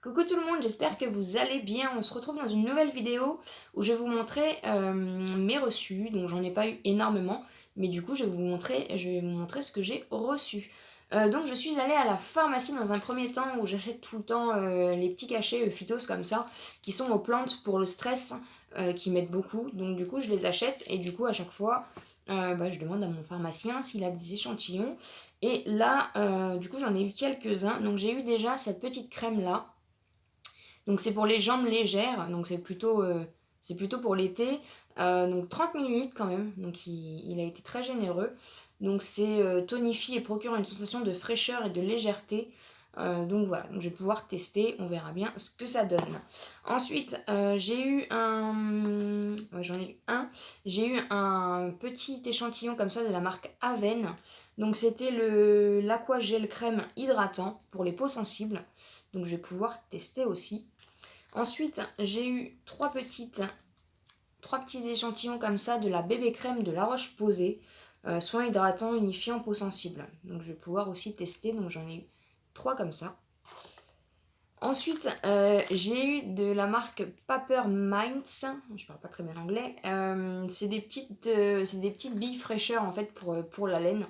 Coucou tout le monde, j'espère que vous allez bien. On se retrouve dans une nouvelle vidéo où je vais vous montrer mes reçus. Donc j'en ai pas eu énormément, mais du coup je vais vous montrer ce que j'ai reçu. Donc je suis allée à la pharmacie dans un premier temps où j'achète tout le temps les petits cachets phytos comme ça, qui sont aux plantes pour le stress, qui m'aident beaucoup. Donc du coup je les achète et du coup à chaque fois je demande à mon pharmacien s'il a des échantillons. Et là, du coup j'en ai eu quelques-uns. Donc j'ai eu déjà cette petite crème là. Donc c'est pour les jambes légères, donc c'est plutôt pour l'été. Donc 30 millilitres quand même, donc il a été très généreux. Donc c'est tonifie et procure une sensation de fraîcheur et de légèreté. Donc voilà, donc je vais pouvoir tester, on verra bien ce que ça donne. Ensuite, j'ai eu un... ouais, j'en ai eu un. J'ai eu un petit échantillon comme ça de la marque Aven. Donc c'était l'Aqua Gel Crème hydratant pour les peaux sensibles. Donc je vais pouvoir tester aussi. Ensuite, j'ai eu trois petits échantillons comme ça de la bébé crème de La Roche-Posay, soin hydratant, unifiant, peau sensible. Donc je vais pouvoir aussi tester, donc j'en ai eu trois comme ça. Ensuite, j'ai eu de la marque Paper Minds, je parle pas très bien anglais, c'est des petites billes fraîcheurs en fait pour la laine.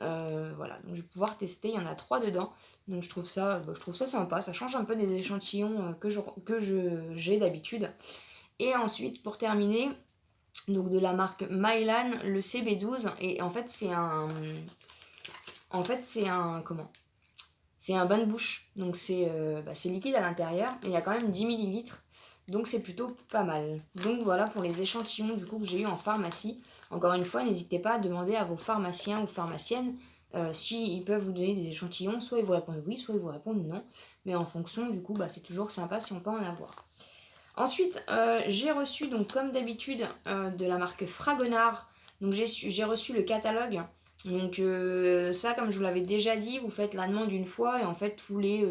Voilà, donc je vais pouvoir tester, il y en a trois dedans, donc je trouve ça sympa, ça change un peu des échantillons j'ai d'habitude. Et ensuite, pour terminer, donc de la marque Mylan, le CB12, et comment? C'est un bain de bouche, donc c'est liquide à l'intérieur, et il y a quand même 10 millilitres, donc c'est plutôt pas mal. Donc voilà pour les échantillons du coup que j'ai eu en pharmacie. Encore une fois, n'hésitez pas à demander à vos pharmaciens ou pharmaciennes s'ils peuvent vous donner des échantillons, soit ils vous répondent oui, soit ils vous répondent non, mais en fonction du coup c'est toujours sympa si on peut en avoir. Ensuite, j'ai reçu, donc comme d'habitude, de la marque Fragonard. Donc j'ai reçu le catalogue. Donc ça, comme je vous l'avais déjà dit, vous faites la demande une fois et en fait tous les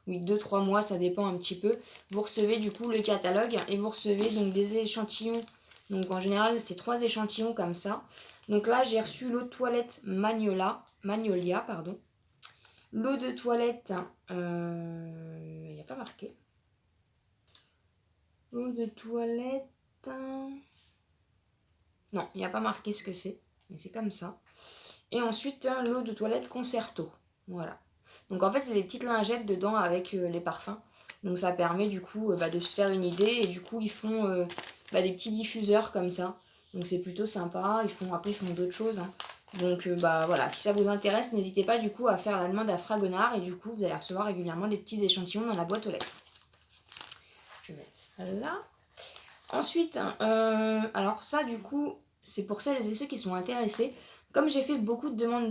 2-3 mois, ça dépend un petit peu. Vous recevez du coup le catalogue et vous recevez donc des échantillons. Donc en général, c'est 3 échantillons comme ça. Donc là, j'ai reçu l'eau de toilette Magnolia, pardon. L'eau de toilette, il n'y a pas marqué. L'eau de toilette. Non, il n'y a pas marqué ce que c'est, mais c'est comme ça. Et ensuite, l'eau de toilette Concerto. Voilà. Donc en fait, c'est des petites lingettes dedans avec les parfums. Donc ça permet du coup de se faire une idée. Et du coup, ils font des petits diffuseurs comme ça. Donc c'est plutôt sympa. Après, ils font d'autres choses, hein. Donc voilà, si ça vous intéresse, n'hésitez pas du coup à faire la demande à Fragonard. Et du coup, vous allez recevoir régulièrement des petits échantillons dans la boîte aux lettres. Je vais mettre ça là. Ensuite, alors ça du coup, c'est pour celles et ceux qui sont intéressés. Comme j'ai fait beaucoup de demandes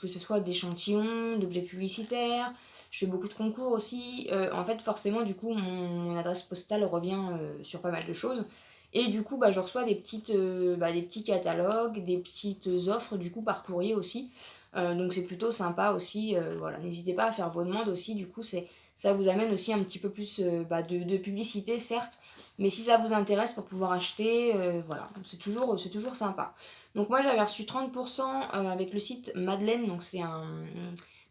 que ce soit d'échantillons, d'objets publicitaires, je fais beaucoup de concours aussi. En fait, forcément, du coup, mon adresse postale revient sur pas mal de choses. Et du coup, je reçois des petits catalogues, des petites offres du coup par courrier aussi. Donc c'est plutôt sympa aussi. Voilà, n'hésitez pas à faire vos demandes aussi. Du coup, ça vous amène aussi un petit peu plus de publicité, certes, mais si ça vous intéresse pour pouvoir acheter, voilà, c'est toujours sympa. Donc moi j'avais reçu 30% avec le site Madeleine, donc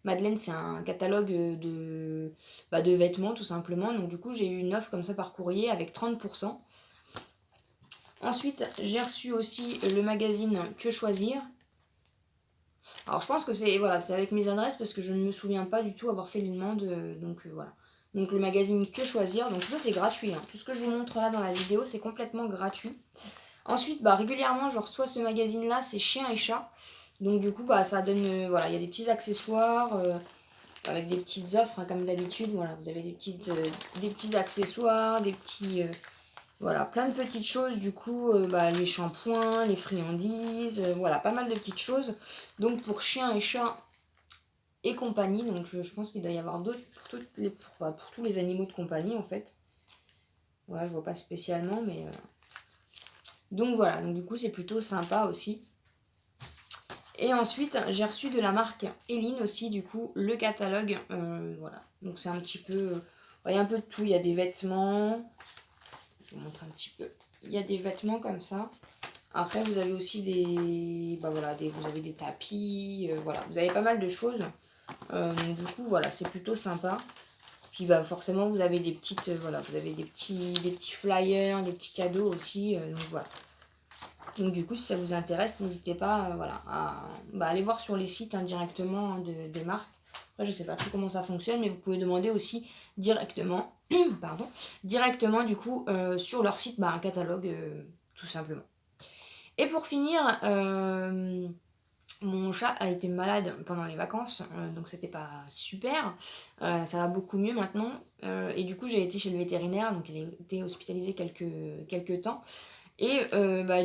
Madeleine, c'est un catalogue de vêtements tout simplement. Donc du coup j'ai eu une offre comme ça par courrier avec 30%. Ensuite j'ai reçu aussi le magazine Que Choisir. Alors je pense que c'est avec mes adresses parce que je ne me souviens pas du tout avoir fait les demandes, donc voilà. Donc le magazine Que Choisir, donc tout ça c'est gratuit, hein. Tout ce que je vous montre là dans la vidéo c'est complètement gratuit. Ensuite régulièrement je reçois ce magazine là, c'est Chien et Chat. Donc du coup ça donne, voilà, il y a des petits accessoires avec des petites offres, hein, comme d'habitude. Voilà, vous avez des petits accessoires, voilà, plein de petites choses, du coup, les shampoings, les friandises, voilà, pas mal de petites choses. Donc pour chiens et chats et compagnie, donc je pense qu'il doit y avoir d'autres pour tous les animaux de compagnie en fait. Voilà, je vois pas spécialement, mais... Donc voilà, donc du coup c'est plutôt sympa aussi. Et ensuite, j'ai reçu de la marque Eline aussi, du coup, le catalogue, voilà. Donc c'est un petit peu... il y a un peu de tout, il y a des vêtements... Je vous montre un petit peu. Il y a des vêtements comme ça. Après, vous avez aussi vous avez des tapis, voilà, vous avez pas mal de choses. Donc, du coup, voilà, c'est plutôt sympa. Puis bah, forcément vous avez des petites, voilà, vous avez des petits flyers, des petits cadeaux aussi, donc voilà. Donc du coup si ça vous intéresse, n'hésitez pas voilà, à aller voir sur les sites directement des marques. Après je sais pas trop comment ça fonctionne, mais vous pouvez demander aussi directement, pardon, directement du coup sur leur site un catalogue tout simplement. Et pour finir, mon chat a été malade pendant les vacances, donc c'était pas super. Ça va beaucoup mieux maintenant. Et du coup, j'ai été chez le vétérinaire, donc il a été hospitalisé quelques temps. Et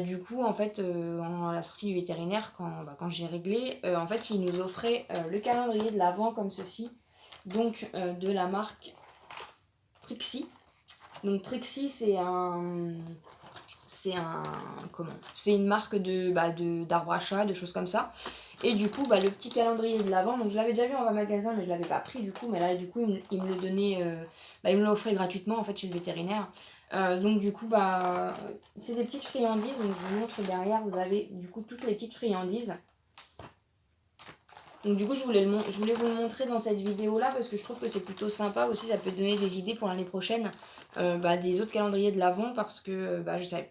du coup, en fait, à la sortie du vétérinaire, quand j'ai réglé, en fait, il nous offrait le calendrier de l'Avent comme ceci, donc de la marque Trixie. Donc Trixie, c'est une marque d'arbre à chat, de choses comme ça. Et du coup, le petit calendrier de l'Avent, donc je l'avais déjà vu en magasin, mais je l'avais pas pris du coup. Mais là, du coup, il me le donnait, il me l'offrait gratuitement en fait chez le vétérinaire. Donc du coup, c'est des petites friandises. Donc je vous montre derrière, vous avez du coup toutes les petites friandises. Donc du coup, je voulais vous le montrer dans cette vidéo-là parce que je trouve que c'est plutôt sympa aussi. Ça peut donner des idées pour l'année prochaine des autres calendriers de l'Avent parce que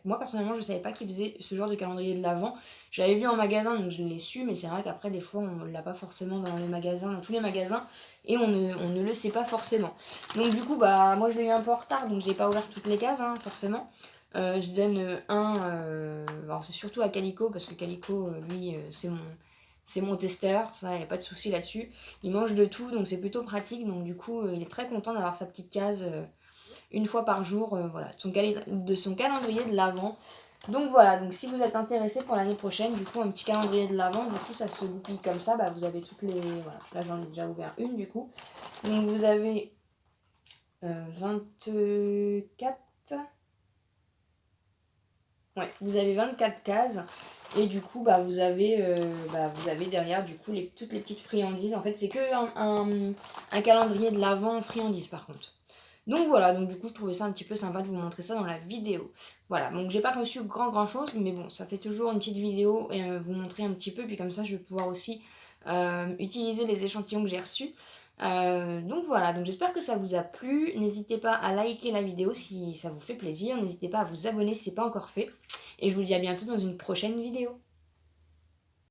moi personnellement, je savais pas qu'ils faisaient ce genre de calendrier de l'Avent. J'avais vu en magasin, donc je l'ai su, mais c'est vrai qu'après, des fois, on l'a pas forcément dans les magasins, dans tous les magasins, et on ne le sait pas forcément. Donc du coup, moi je l'ai eu un peu en retard, donc j'ai pas ouvert toutes les cases, forcément. Je donne alors c'est surtout à Calico, parce que Calico, lui, c'est mon testeur, ça, il n'y a pas de souci là-dessus. Il mange de tout, donc c'est plutôt pratique. Donc du coup, il est très content d'avoir sa petite case une fois par jour, voilà, de son calendrier de l'Avent. Donc voilà, donc si vous êtes intéressé pour l'année prochaine, du coup, un petit calendrier de l'Avent, du coup, ça se goupille comme ça. Vous avez toutes les... Voilà, là, j'en ai déjà ouvert une, du coup. Donc vous avez 24... Ouais, vous avez 24 cases. Et du coup, vous avez derrière du coup toutes les petites friandises. En fait, c'est que un calendrier de l'Avent friandises par contre. Donc voilà, donc du coup, je trouvais ça un petit peu sympa de vous montrer ça dans la vidéo. Voilà, donc j'ai pas reçu grand chose, mais bon, ça fait toujours une petite vidéo et vous montrer un petit peu. Puis comme ça, je vais pouvoir aussi utiliser les échantillons que j'ai reçus. Donc voilà, donc j'espère que ça vous a plu. N'hésitez pas à liker la vidéo si ça vous fait plaisir. N'hésitez pas à vous abonner si ce n'est pas encore fait. Et je vous dis à bientôt dans une prochaine vidéo.